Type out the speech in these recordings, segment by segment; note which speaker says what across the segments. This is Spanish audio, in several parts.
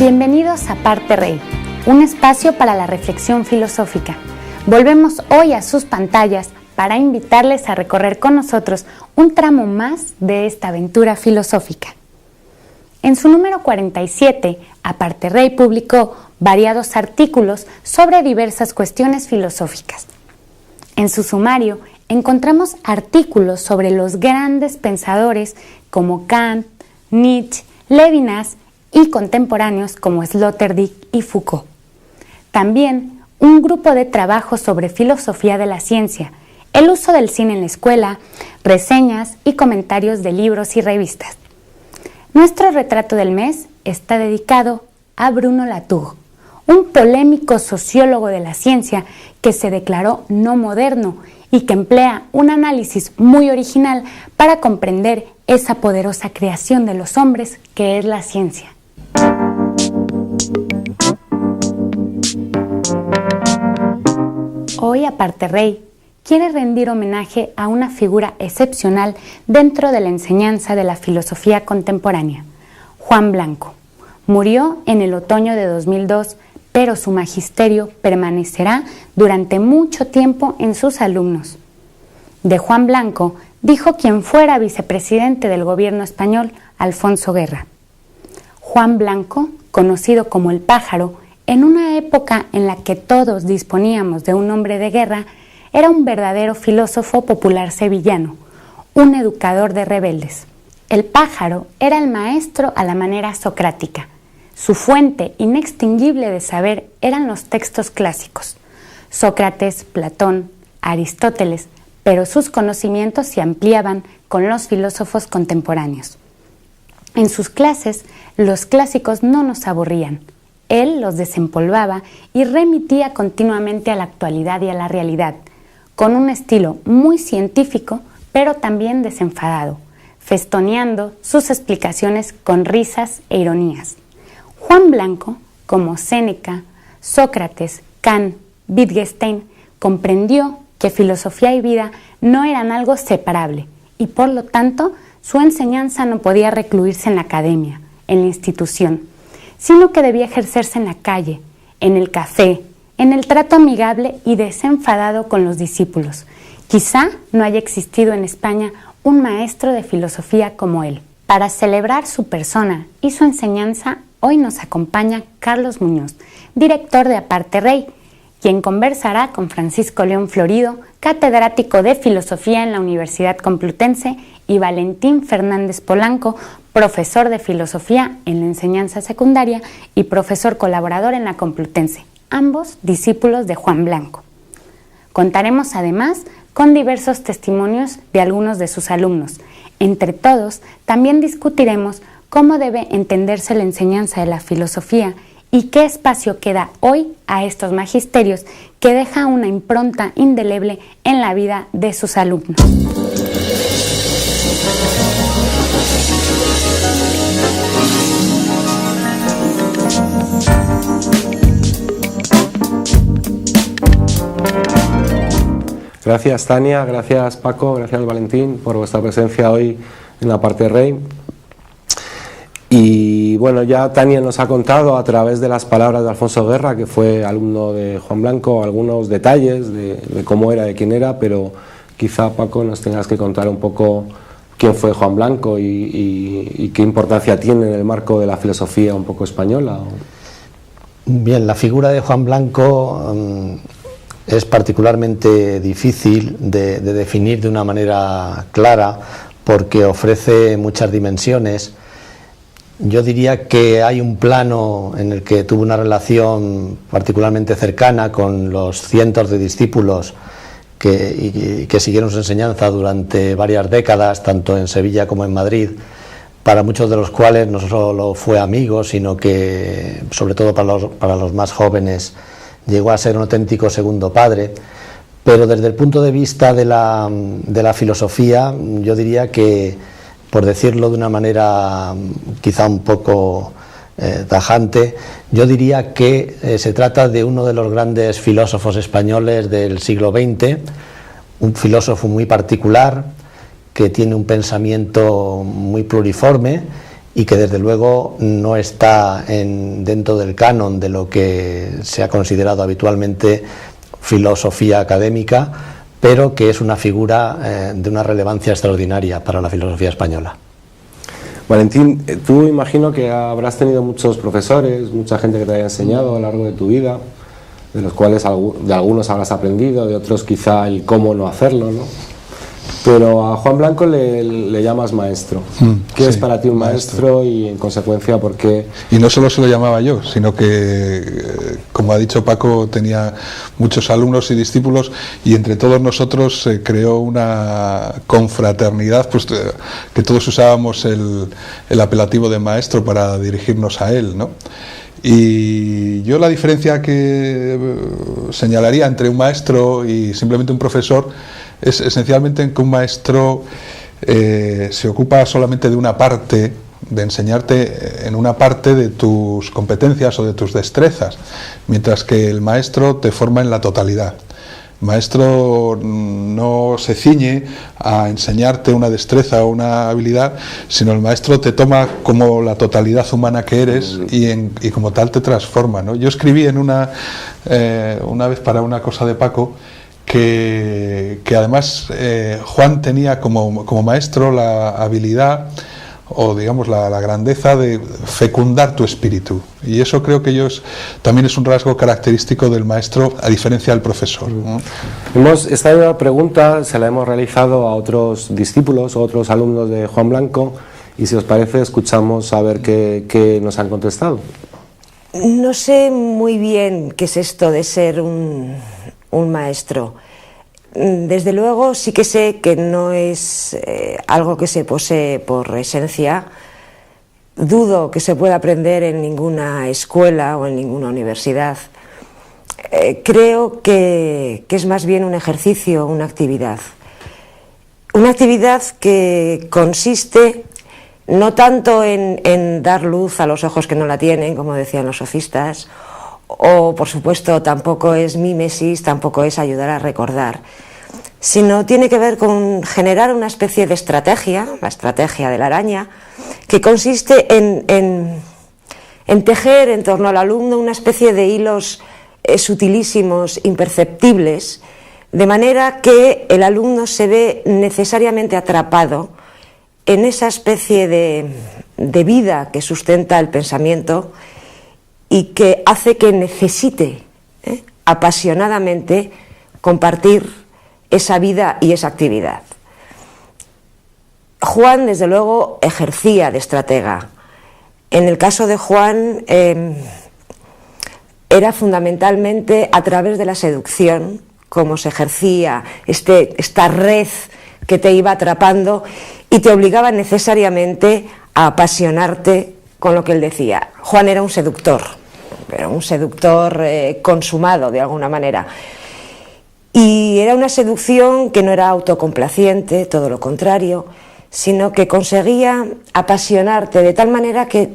Speaker 1: Bienvenidos a Parte Rey, un espacio para la reflexión filosófica. Volvemos hoy a sus pantallas para invitarles a recorrer con nosotros un tramo más de esta aventura filosófica. En su número 47, Aparte Rey publicó variados artículos sobre diversas cuestiones filosóficas. En su sumario encontramos artículos sobre los grandes pensadores como Kant, Nietzsche, Levinas y contemporáneos como Sloterdijk y Foucault. También un grupo de trabajos sobre filosofía de la ciencia, el uso del cine en la escuela, reseñas y comentarios de libros y revistas. Nuestro retrato del mes está dedicado a Bruno Latour, un polémico sociólogo de la ciencia que se declaró no moderno y que emplea un análisis muy original para comprender esa poderosa creación de los hombres que es la ciencia. Hoy Aparte Rey quiere rendir homenaje a una figura excepcional dentro de la enseñanza de la filosofía contemporánea, Juan Blanco. Murió en el otoño de 2002, pero su magisterio permanecerá durante mucho tiempo en sus alumnos. De Juan Blanco dijo quien fuera vicepresidente del gobierno español, Alfonso Guerra. Juan Blanco, conocido como el Pájaro, en una época en la que todos disponíamos de un hombre de guerra, era un verdadero filósofo popular sevillano, un educador de rebeldes. El Pájaro era el maestro a la manera socrática. Su fuente inextinguible de saber eran los textos clásicos, Sócrates, Platón, Aristóteles, pero sus conocimientos se ampliaban con los filósofos contemporáneos. En sus clases, los clásicos no nos aburrían. Él los desempolvaba y remitía continuamente a la actualidad y a la realidad, con un estilo muy científico, pero también desenfadado, festoneando sus explicaciones con risas e ironías. Juan Blanco, como Séneca, Sócrates, Kant, Wittgenstein, comprendió que filosofía y vida no eran algo separable y por lo tanto su enseñanza no podía recluirse en la academia, en la institución, sino que debía ejercerse en la calle, en el café, en el trato amigable y desenfadado con los discípulos. Quizá no haya existido en España un maestro de filosofía como él. Para celebrar su persona y su enseñanza, hoy nos acompaña Carlos Muñoz, director de Aparte Rey, quien conversará con Francisco León Florido, catedrático de Filosofía en la Universidad Complutense, y Valentín Fernández Polanco, profesor de Filosofía en la enseñanza secundaria y profesor colaborador en la Complutense, ambos discípulos de Juan Blanco. Contaremos además con diversos testimonios de algunos de sus alumnos. Entre todos, también discutiremos cómo debe entenderse la enseñanza de la filosofía y qué espacio queda hoy a estos magisterios que deja una impronta indeleble en la vida de sus alumnos.
Speaker 2: Gracias Tania, gracias Paco, gracias Valentín por vuestra presencia hoy en Aparte Rey. Y bueno, ya Tania nos ha contado a través de las palabras de Alfonso Guerra, que fue alumno de Juan Blanco, algunos detalles de cómo era, de quién era, pero quizá Paco nos tengas que contar un poco quién fue Juan Blanco y qué importancia tiene en el marco de la filosofía un poco española.
Speaker 3: Bien, la figura de Juan Blanco es particularmente difícil de definir de una manera clara porque ofrece muchas dimensiones. Yo diría que hay un plano en el que tuvo una relación particularmente cercana con los cientos de discípulos que siguieron su enseñanza durante varias décadas, tanto en Sevilla como en Madrid, para muchos de los cuales no solo fue amigo, sino que, sobre todo para los más jóvenes, llegó a ser un auténtico segundo padre. Pero desde el punto de vista de la filosofía, yo diría que, por decirlo de una manera quizá un poco tajante, yo diría que se trata de uno de los grandes filósofos españoles del siglo XX, un filósofo muy particular, que tiene un pensamiento muy pluriforme y que desde luego no está dentro del canon de lo que se ha considerado habitualmente filosofía académica, pero que es una figura de una relevancia extraordinaria para la filosofía española.
Speaker 2: Valentín, tú imagino que habrás tenido muchos profesores, mucha gente que te haya enseñado a lo largo de tu vida, de los cuales de algunos habrás aprendido, de otros quizá el cómo no hacerlo, ¿no? Pero a Juan Blanco le llamas maestro. ¿Qué es para ti un maestro y, en consecuencia, por qué?
Speaker 4: Y no solo se lo llamaba yo, sino que, como ha dicho Paco, tenía muchos alumnos y discípulos, y entre todos nosotros se creó una confraternidad, pues, que todos usábamos el apelativo de maestro para dirigirnos a él, ¿no? Y yo la diferencia que señalaría entre un maestro y simplemente un profesor es esencialmente en que un maestro se ocupa solamente de una parte, de enseñarte en una parte de tus competencias o de tus destrezas, mientras que el maestro te forma en la totalidad. El maestro no se ciñe a enseñarte una destreza o una habilidad, sino el maestro te toma como la totalidad humana que eres y como tal te transforma, ¿no? Yo escribí en una vez para una cosa de Paco que además Juan tenía como maestro la habilidad, o digamos la grandeza de fecundar tu espíritu, y eso creo que también es un rasgo característico del maestro, a diferencia del profesor, ¿no?
Speaker 2: Esta pregunta se la hemos realizado a otros discípulos o otros alumnos de Juan Blanco, y si os parece escuchamos a ver qué nos han contestado.
Speaker 5: No sé muy bien qué es esto de ser un maestro. Desde luego sí que sé que no es algo que se posee por esencia. Dudo que se pueda aprender en ninguna escuela o en ninguna universidad. Creo que es más bien un ejercicio, una actividad. Una actividad que consiste no tanto en dar luz a los ojos que no la tienen, como decían los sofistas, o por supuesto tampoco es mímesis, tampoco es ayudar a recordar, sino tiene que ver con generar una especie de estrategia, la estrategia de la araña, que consiste en tejer en torno al alumno una especie de hilos sutilísimos, imperceptibles, de manera que el alumno se ve necesariamente atrapado en esa especie de vida que sustenta el pensamiento y que hace que necesite apasionadamente compartir esa vida y esa actividad. Juan, desde luego, ejercía de estratega. En el caso de Juan, era fundamentalmente a través de la seducción como se ejercía esta red que te iba atrapando y te obligaba necesariamente a apasionarte con lo que él decía. Juan era un seductor consumado de alguna manera. Y era una seducción que no era autocomplaciente, todo lo contrario, sino que conseguía apasionarte de tal manera que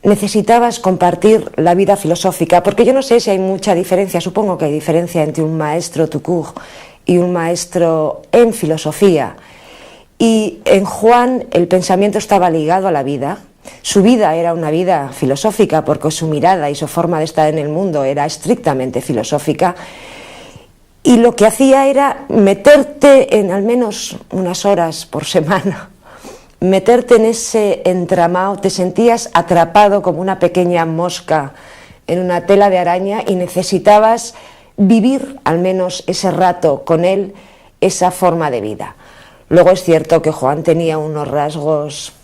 Speaker 5: necesitabas compartir la vida filosófica, porque yo no sé si hay mucha diferencia, supongo que hay diferencia entre un maestro tout court y un maestro en filosofía. Y en Juan el pensamiento estaba ligado a la vida. Su vida era una vida filosófica porque su mirada y su forma de estar en el mundo era estrictamente filosófica. Y lo que hacía era meterte en al menos unas horas por semana, meterte en ese entramado, te sentías atrapado como una pequeña mosca en una tela de araña y necesitabas vivir al menos ese rato con él, esa forma de vida. Luego es cierto que Juan tenía unos rasgos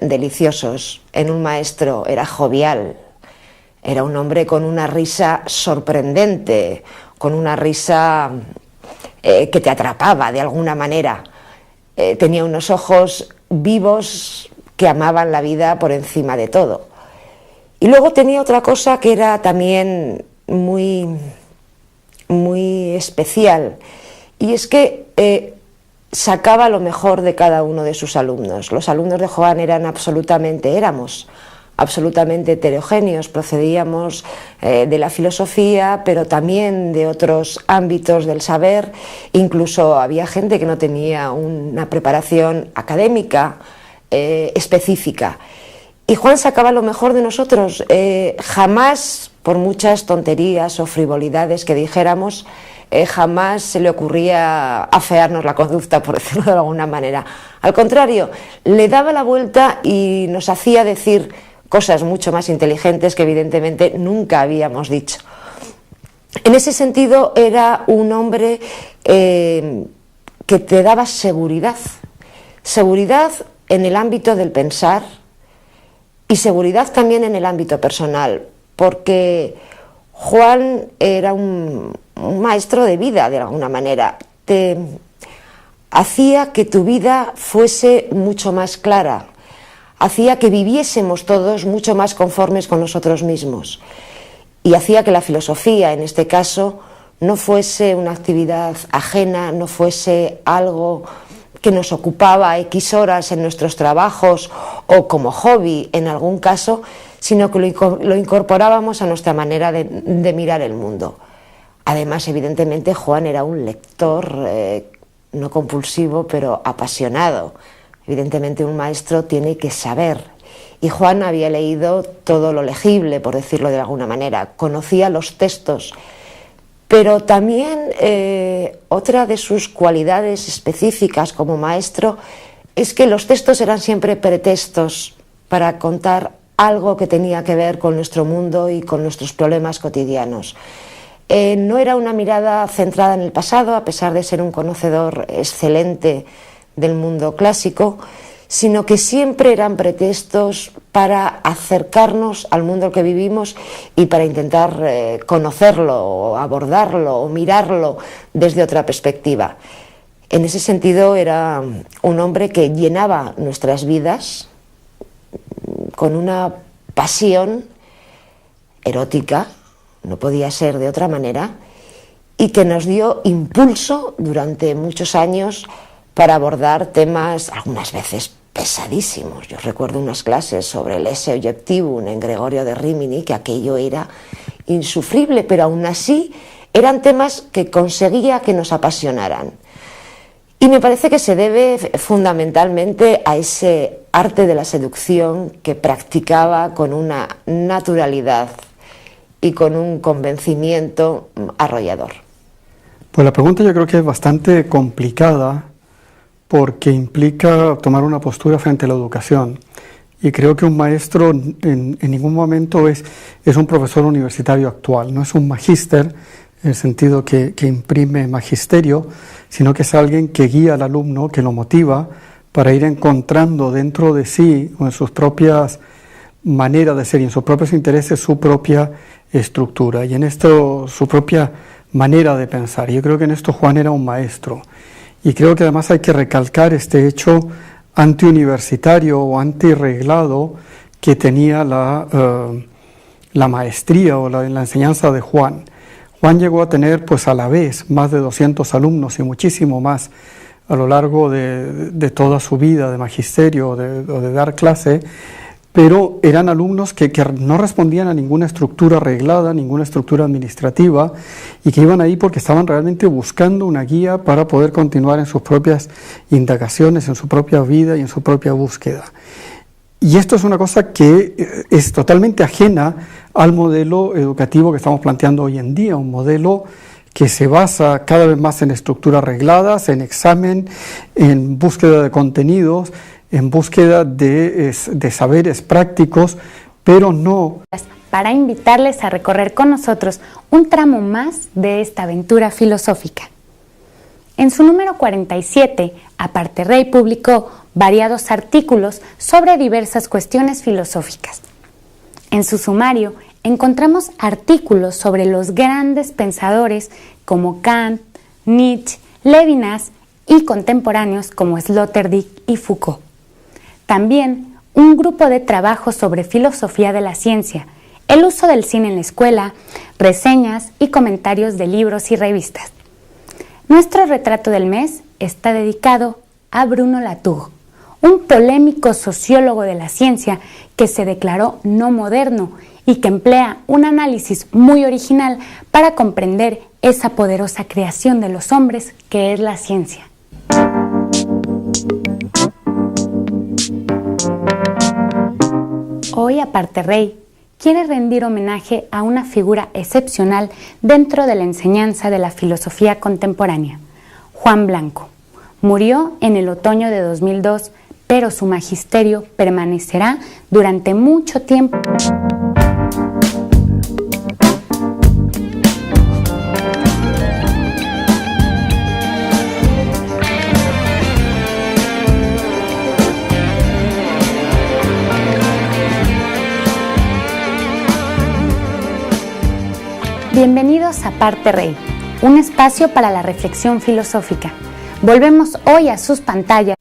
Speaker 5: deliciosos. En un maestro era jovial, era un hombre con una risa sorprendente, con una risa que te atrapaba de alguna manera. Tenía unos ojos vivos que amaban la vida por encima de todo. Y luego tenía otra cosa que era también muy, muy especial, y es que sacaba lo mejor de cada uno de sus alumnos. Los alumnos de Juan éramos absolutamente heterogéneos, procedíamos de la filosofía, pero también de otros ámbitos del saber. Incluso había gente que no tenía una preparación académica, específica. Y Juan sacaba lo mejor de nosotros. Jamás, por muchas tonterías o frivolidades que dijéramos, jamás se le ocurría afearnos la conducta, por decirlo de alguna manera. Al contrario, le daba la vuelta y nos hacía decir cosas mucho más inteligentes que evidentemente nunca habíamos dicho. En ese sentido era un hombre que te daba seguridad en el ámbito del pensar y seguridad también en el ámbito personal, porque Juan era un maestro de vida de alguna manera. Te hacía que tu vida fuese mucho más clara, hacía que viviésemos todos mucho más conformes con nosotros mismos y hacía que la filosofía, en este caso, no fuese una actividad ajena, no fuese algo que nos ocupaba X horas en nuestros trabajos o como hobby en algún caso, sino que lo incorporábamos a nuestra manera de mirar el mundo. Además, evidentemente, Juan era un lector no compulsivo, pero apasionado. Evidentemente, un maestro tiene que saber. Y Juan había leído todo lo legible, por decirlo de alguna manera. Conocía los textos. Pero también otra de sus cualidades específicas como maestro es que los textos eran siempre pretextos para contar algo que tenía que ver con nuestro mundo y con nuestros problemas cotidianos. No era una mirada centrada en el pasado, a pesar de ser un conocedor excelente del mundo clásico, sino que siempre eran pretextos para acercarnos al mundo en que vivimos y para intentar conocerlo, o abordarlo, o mirarlo desde otra perspectiva. En ese sentido era un hombre que llenaba nuestras vidas con una pasión erótica, no podía ser de otra manera, y que nos dio impulso durante muchos años para abordar temas algunas veces pesadísimos. Yo recuerdo unas clases sobre el esse objectivum en Gregorio de Rimini, que aquello era insufrible, pero aún así eran temas que conseguía que nos apasionaran. Y me parece que se debe fundamentalmente a ese arte de la seducción que practicaba con una naturalidad y con un convencimiento arrollador.
Speaker 6: Pues la pregunta yo creo que es bastante complicada porque implica tomar una postura frente a la educación. Y creo que un maestro en ningún momento es un profesor universitario actual, no es un magíster en el sentido que imprime magisterio, sino que es alguien que guía al alumno, que lo motiva para ir encontrando dentro de sí, o en sus propias maneras de ser y en sus propios intereses, su propia estructura y en esto su propia manera de pensar. Yo creo que en esto Juan era un maestro y creo que además hay que recalcar este hecho antiuniversitario o antirreglado que tenía la maestría o la enseñanza de Juan. Juan llegó a tener pues a la vez más de 200 alumnos y muchísimo más a lo largo de toda su vida de magisterio o de dar clase, pero eran alumnos que no respondían a ninguna estructura reglada, ninguna estructura administrativa, y que iban ahí porque estaban realmente buscando una guía para poder continuar en sus propias indagaciones, en su propia vida y en su propia búsqueda. Y esto es una cosa que es totalmente ajena al modelo educativo que estamos planteando hoy en día, un modelo que se basa cada vez más en estructuras regladas, en examen, en búsqueda de contenidos, en búsqueda de saberes prácticos, pero no
Speaker 1: para invitarles a recorrer con nosotros un tramo más de esta aventura filosófica. En su número 47, Aparte Rey publicó variados artículos sobre diversas cuestiones filosóficas. En su sumario encontramos artículos sobre los grandes pensadores como Kant, Nietzsche, Levinas y contemporáneos como Sloterdijk y Foucault. También un grupo de trabajos sobre filosofía de la ciencia, el uso del cine en la escuela, reseñas y comentarios de libros y revistas. Nuestro retrato del mes está dedicado a Bruno Latour, un polémico sociólogo de la ciencia que se declaró no moderno y que emplea un análisis muy original para comprender esa poderosa creación de los hombres que es la ciencia. Hoy Aparte Rey quiere rendir homenaje a una figura excepcional dentro de la enseñanza de la filosofía contemporánea, Juan Blanco. Murió en el otoño de 2002, pero su magisterio permanecerá durante mucho tiempo. Bienvenidos a Aparte Rey, un espacio para la reflexión filosófica. Volvemos hoy a sus pantallas